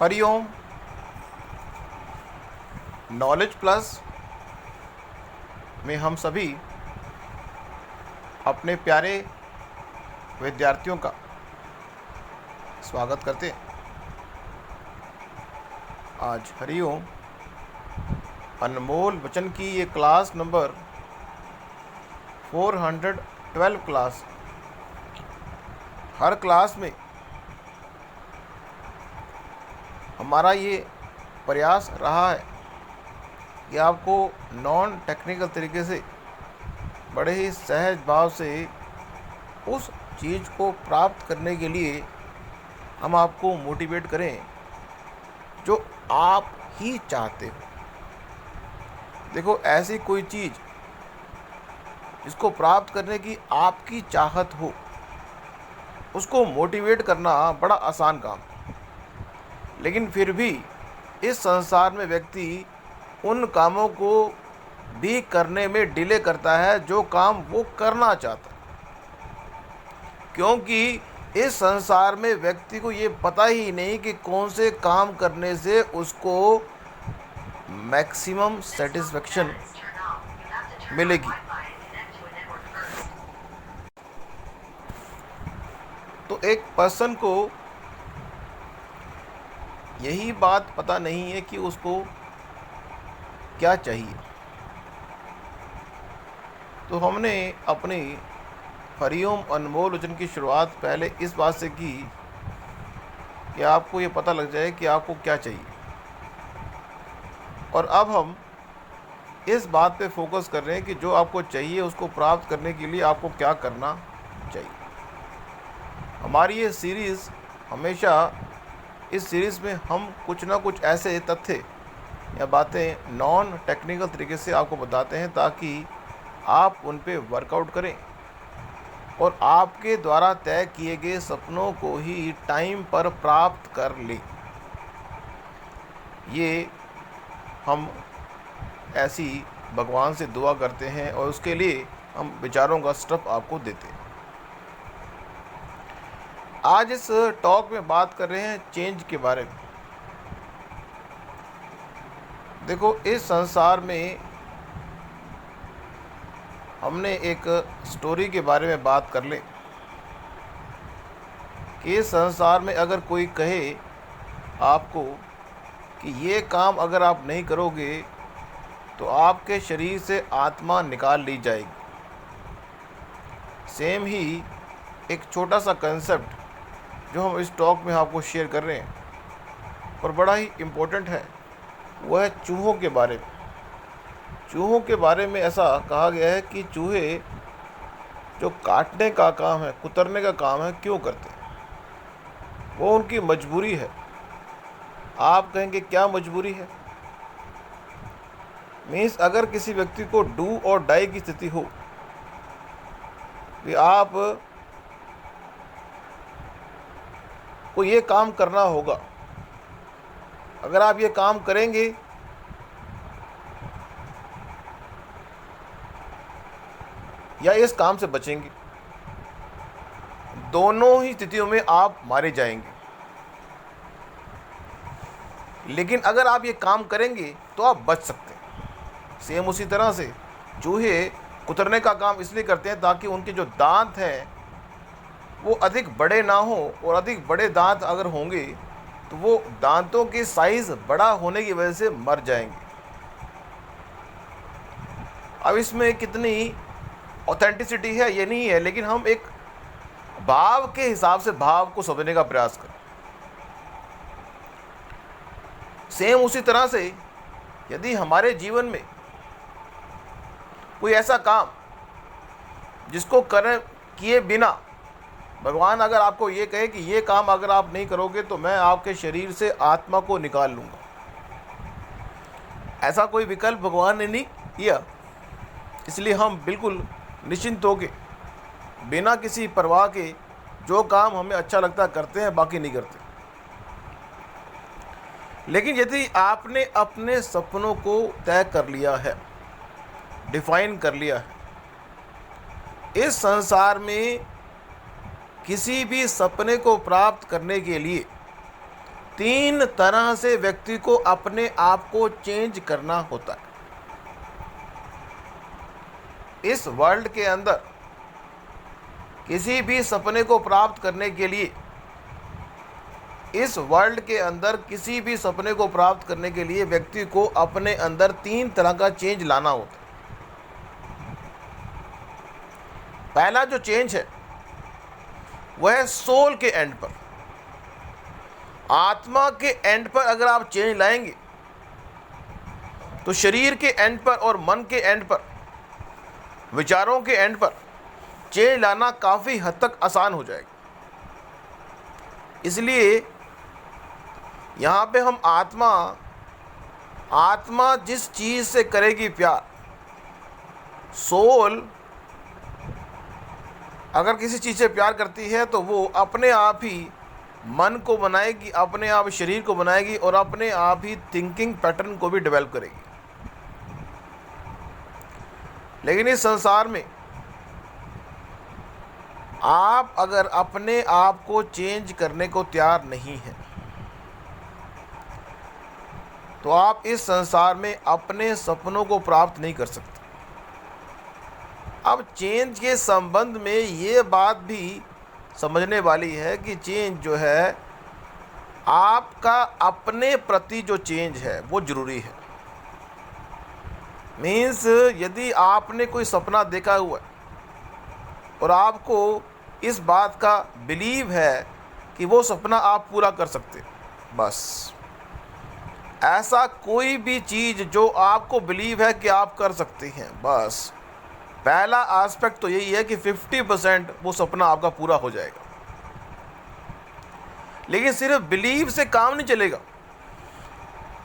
Hariom. Knowledge plus में हम सभी अपने प्यारे विद्यार्थियों का स्वागत करते हैं। आज हरिओम अनमोल वचन की ये क्लास नंबर 412 क्लास। हर क्लास में हमारा ये प्रयास रहा है कि आपको नॉन टेक्निकल तरीके से बड़े ही सहज भाव से उस चीज़ को प्राप्त करने के लिए हम आपको मोटिवेट करें जो आप ही चाहते हो। देखो, ऐसी कोई चीज़ जिसको प्राप्त करने की आपकी चाहत हो, उसको मोटिवेट करना बड़ा आसान काम है। लेकिन फिर भी इस संसार में व्यक्ति उन कामों को भी करने में डिले करता है जो काम वो करना चाहता है, क्योंकि इस संसार में व्यक्ति को ये पता ही नहीं कि कौन से काम करने से उसको मैक्सिमम सेटिस्फेक्शन मिलेगी। तो एक पर्सन को यही बात पता नहीं है कि उसको क्या चाहिए। तो हमने अपनी हरिओम अनमोल वचन की शुरुआत पहले इस बात से की कि आपको ये पता लग जाए कि आपको क्या चाहिए, और अब हम इस बात पे फोकस कर रहे हैं कि जो आपको चाहिए उसको प्राप्त करने के लिए आपको क्या करना चाहिए। हमारी ये सीरीज़ हमेशा, इस सीरीज़ में हम कुछ ना कुछ ऐसे तथ्य या बातें नॉन टेक्निकल तरीके से आपको बताते हैं ताकि आप उन पे वर्कआउट करें और आपके द्वारा तय किए गए सपनों को ही टाइम पर प्राप्त कर लें। ये हम ऐसी भगवान से दुआ करते हैं और उसके लिए हम विचारों का स्टेप आपको देते हैं। आज इस टॉक में बात कर रहे हैं चेंज के बारे में। देखो, इस संसार में हमने एक स्टोरी के बारे में बात कर लें कि इस संसार में अगर कोई कहे आपको कि ये काम अगर आप नहीं करोगे तो आपके शरीर से आत्मा निकाल ली जाएगी। सेम ही एक छोटा सा कंसेप्ट जो हम इस टॉक में आपको शेयर कर रहे हैं और बड़ा ही इम्पोर्टेंट है, वह है चूहों के बारे में। चूहों के बारे में ऐसा कहा गया है कि चूहे जो काटने का काम है, कुतरने का काम है, क्यों करते हैं? वो उनकी मजबूरी है। आप कहेंगे क्या मजबूरी है? मीन्स अगर किसी व्यक्ति को डू और डाई की स्थिति हो कि आप को ये काम करना होगा, अगर आप ये काम करेंगे या इस काम से बचेंगे, दोनों ही स्थितियों में आप मारे जाएंगे। लेकिन अगर आप ये काम करेंगे तो आप बच सकते हैं। सेम उसी तरह से चूहे कुतरने का काम इसलिए करते हैं ताकि उनके जो दांत हैं वो अधिक बड़े ना हो, और अधिक बड़े दांत अगर होंगे तो वो दांतों की साइज़ बड़ा होने की वजह से मर जाएंगे। अब इसमें कितनी ऑथेंटिसिटी है ये नहीं है, लेकिन हम एक भाव के हिसाब से भाव को समझने का प्रयास करें। सेम उसी तरह से यदि हमारे जीवन में कोई ऐसा काम जिसको किए बिना भगवान अगर आपको ये कहे कि ये काम अगर आप नहीं करोगे तो मैं आपके शरीर से आत्मा को निकाल लूँगा, ऐसा कोई विकल्प भगवान ने नहीं किया। इसलिए हम बिल्कुल निश्चिंत होके बिना किसी परवाह के जो काम हमें अच्छा लगता करते हैं, बाकी नहीं करते। लेकिन यदि आपने अपने सपनों को तय कर लिया है, डिफाइन कर लिया है, इस संसार में किसी भी सपने को प्राप्त करने के लिए 3 तरह से व्यक्ति को अपने आप को चेंज करना होता है। इस वर्ल्ड के अंदर किसी भी सपने को प्राप्त करने के लिए, इस वर्ल्ड के अंदर किसी भी सपने को प्राप्त करने के लिए व्यक्ति को अपने अंदर 3 तरह का चेंज लाना होता है। पहला जो चेंज है वह है सोल के एंड पर, आत्मा के एंड पर अगर आप चेंज लाएंगे तो शरीर के एंड पर और मन के एंड पर, विचारों के एंड पर चेंज लाना काफ़ी हद तक आसान हो जाएगा। इसलिए यहाँ पे हम आत्मा जिस चीज़ से करेगी प्यार, सोल अगर किसी चीज़ से प्यार करती है तो वो अपने आप ही मन को बनाएगी, अपने आप शरीर को बनाएगी और अपने आप ही थिंकिंग पैटर्न को भी डेवलप करेगी। लेकिन इस संसार में आप अगर अपने आप को चेंज करने को तैयार नहीं हैं तो आप इस संसार में अपने सपनों को प्राप्त नहीं कर सकते। अब चेंज के संबंध में ये बात भी समझने वाली है कि चेंज जो है, आपका अपने प्रति जो चेंज है वो ज़रूरी है। मीन्स यदि आपने कोई सपना देखा हुआ है और आपको इस बात का बिलीव है कि वो सपना आप पूरा कर सकते, बस ऐसा कोई भी चीज़ जो आपको बिलीव है कि आप कर सकते हैं, बस पहला एस्पेक्ट तो यही है कि 50% वो सपना आपका पूरा हो जाएगा। लेकिन सिर्फ बिलीव से काम नहीं चलेगा।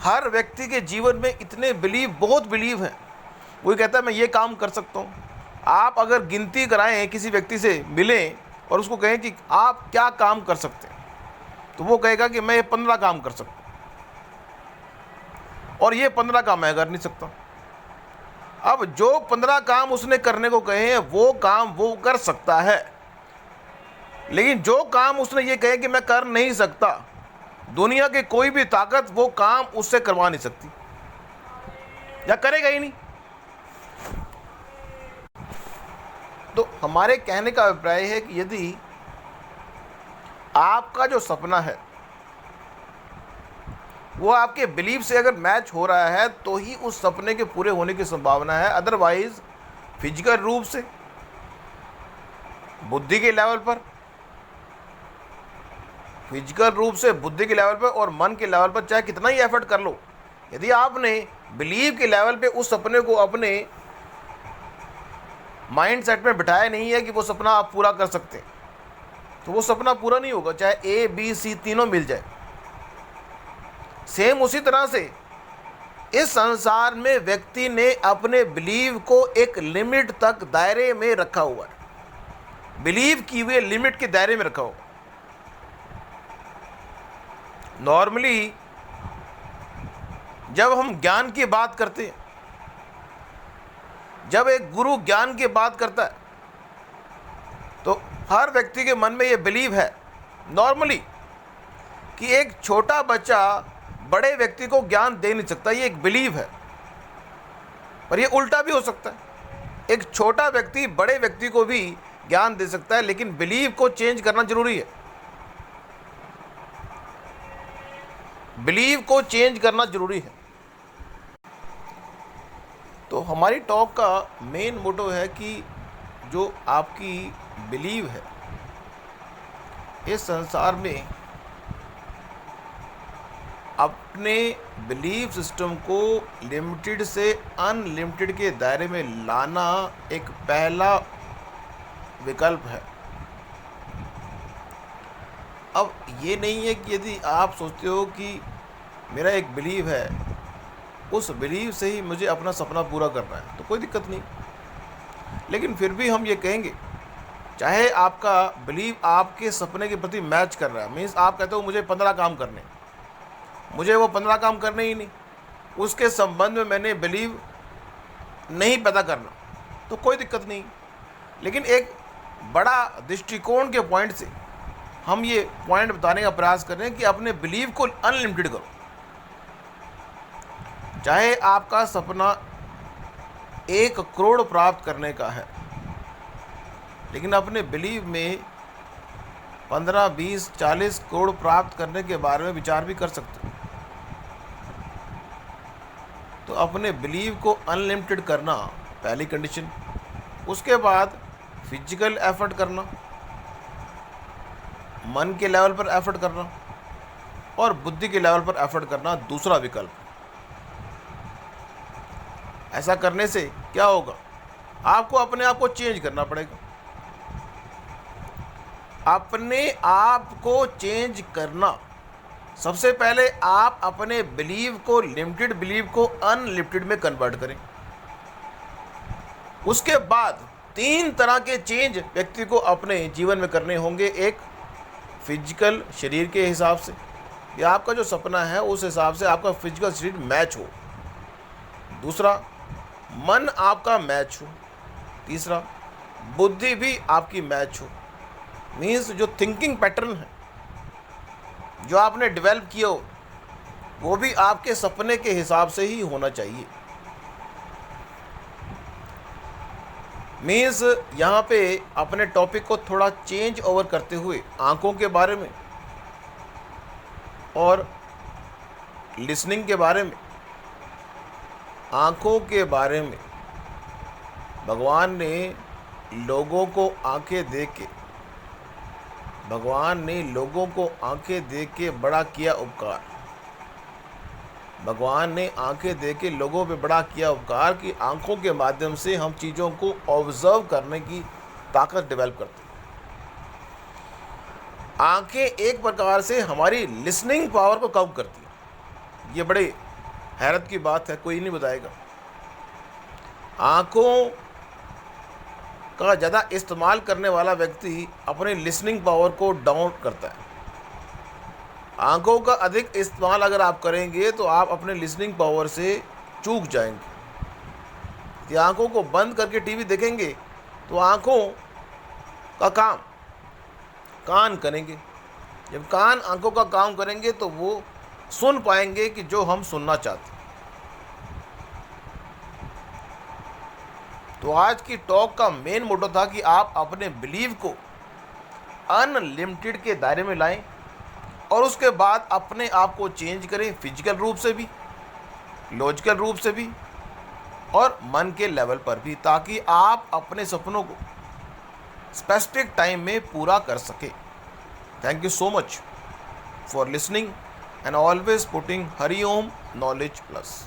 हर व्यक्ति के जीवन में इतने बिलीव, बहुत बिलीव हैं। कोई कहता है मैं ये काम कर सकता हूँ। आप अगर गिनती कराएं, किसी व्यक्ति से मिलें और उसको कहें कि आप क्या काम कर सकते हैं, तो वो कहेगा कि मैं ये 15 काम कर सकता हूँ और ये 15 काम मैं कर नहीं सकता। अब जो 15 काम उसने करने को कहे हैं वो काम वो कर सकता है, लेकिन जो काम उसने ये कहे कि मैं कर नहीं सकता, दुनिया की कोई भी ताकत वो काम उससे करवा नहीं सकती या करेगा ही नहीं। तो हमारे कहने का अभिप्राय है कि यदि आपका जो सपना है वो आपके बिलीव से अगर मैच हो रहा है तो ही उस सपने के पूरे होने की संभावना है। अदरवाइज फिजिकल रूप से, बुद्धि के लेवल पर, फिजिकल रूप से, बुद्धि के लेवल पर और मन के लेवल पर चाहे कितना ही एफर्ट कर लो, यदि आपने बिलीव के लेवल पे उस सपने को अपने माइंड सेट में बिठाया नहीं है कि वो सपना आप पूरा कर सकते हैं, तो वो सपना पूरा नहीं होगा, चाहे ए बी सी तीनों मिल जाए। सेम उसी तरह से इस संसार में व्यक्ति ने अपने बिलीव को एक लिमिट तक दायरे में रखा हुआ है, बिलीव की हुई लिमिट के दायरे में रखा हुआ। नॉर्मली जब हम ज्ञान की बात करते हैं, जब एक गुरु ज्ञान की बात करता है तो हर व्यक्ति के मन में ये बिलीव है नॉर्मली कि एक छोटा बच्चा बड़े व्यक्ति को ज्ञान दे नहीं सकता, ये एक बिलीव है। पर ये उल्टा भी हो सकता है, एक छोटा व्यक्ति बड़े व्यक्ति को भी ज्ञान दे सकता है, लेकिन बिलीव को चेंज करना जरूरी है। बिलीव को चेंज करना जरूरी है। तो हमारी टॉक का मेन मोटो है कि जो आपकी बिलीव है, इस संसार में अपने बिलीव सिस्टम को लिमिटेड से अनलिमिटेड के दायरे में लाना एक पहला विकल्प है। अब ये नहीं है कि यदि आप सोचते हो कि मेरा एक बिलीव है, उस बिलीव से ही मुझे अपना सपना पूरा करना है, तो कोई दिक्कत नहीं। लेकिन फिर भी हम ये कहेंगे, चाहे आपका बिलीव आपके सपने के प्रति मैच कर रहा है, मीन्स आप कहते हो मुझे 15 काम करने, मुझे वो 15 काम करने ही नहीं, उसके संबंध में मैंने बिलीव नहीं पैदा करना, तो कोई दिक्कत नहीं। लेकिन एक बड़ा दृष्टिकोण के पॉइंट से हम ये पॉइंट बताने का प्रयास कर रहे हैं कि अपने बिलीव को अनलिमिटेड करो। चाहे आपका सपना 1 करोड़ प्राप्त करने का है, लेकिन अपने बिलीव में 15, 20, 40 करोड़ प्राप्त करने के बारे में विचार भी कर सकते हो। तो अपने बिलीव को अनलिमिटेड करना पहली कंडीशन। उसके बाद फिजिकल एफर्ट करना, मन के लेवल पर एफर्ट करना और बुद्धि के लेवल पर एफर्ट करना दूसरा विकल्प। ऐसा करने से क्या होगा, आपको अपने आप को चेंज करना पड़ेगा। अपने आप को चेंज करना, सबसे पहले आप अपने बिलीव को, लिमिटेड बिलीव को अनलिमिटेड में कन्वर्ट करें। उसके बाद 3 तरह के चेंज व्यक्ति को अपने जीवन में करने होंगे। एक, फिजिकल शरीर के हिसाब से, या आपका जो सपना है उस हिसाब से आपका फिजिकल शरीर मैच हो। दूसरा, मन आपका मैच हो। तीसरा, बुद्धि भी आपकी मैच हो। मीन्स जो थिंकिंग पैटर्न है जो आपने डेवलप किया हो वो भी आपके सपने के हिसाब से ही होना चाहिए। मीन्स यहाँ पे अपने टॉपिक को थोड़ा चेंज ओवर करते हुए आँखों के बारे में और लिसनिंग के बारे में, आँखों के बारे में भगवान ने लोगों को आंखें दे के, भगवान ने लोगों को आंखें दे के बड़ा किया उपकार। भगवान ने आंखें दे के लोगों पे बड़ा किया उपकार कि आंखों के माध्यम से हम चीज़ों को ऑब्जर्व करने की ताकत डेवलप करते हैं। आंखें एक प्रकार से हमारी लिसनिंग पावर को कम करती हैं। ये बड़े हैरत की बात है, कोई नहीं बताएगा। आंखों का ज़्यादा इस्तेमाल करने वाला व्यक्ति अपने लिसनिंग पावर को डाउन करता है। आंखों का अधिक इस्तेमाल अगर आप करेंगे तो आप अपने लिसनिंग पावर से चूक जाएंगे। यदि आंखों को बंद करके टीवी देखेंगे तो आंखों का काम कान करेंगे। जब कान आंखों का काम करेंगे तो वो सुन पाएंगे कि जो हम सुनना चाहते हैं। तो आज की टॉक का मेन मोटो था कि आप अपने बिलीव को अनलिमिटेड के दायरे में लाएं और उसके बाद अपने आप को चेंज करें, फिजिकल रूप से भी, लॉजिकल रूप से भी और मन के लेवल पर भी, ताकि आप अपने सपनों को स्पेसिफिक टाइम में पूरा कर सकें। Thank you so much for listening and always putting Hariom knowledge plus.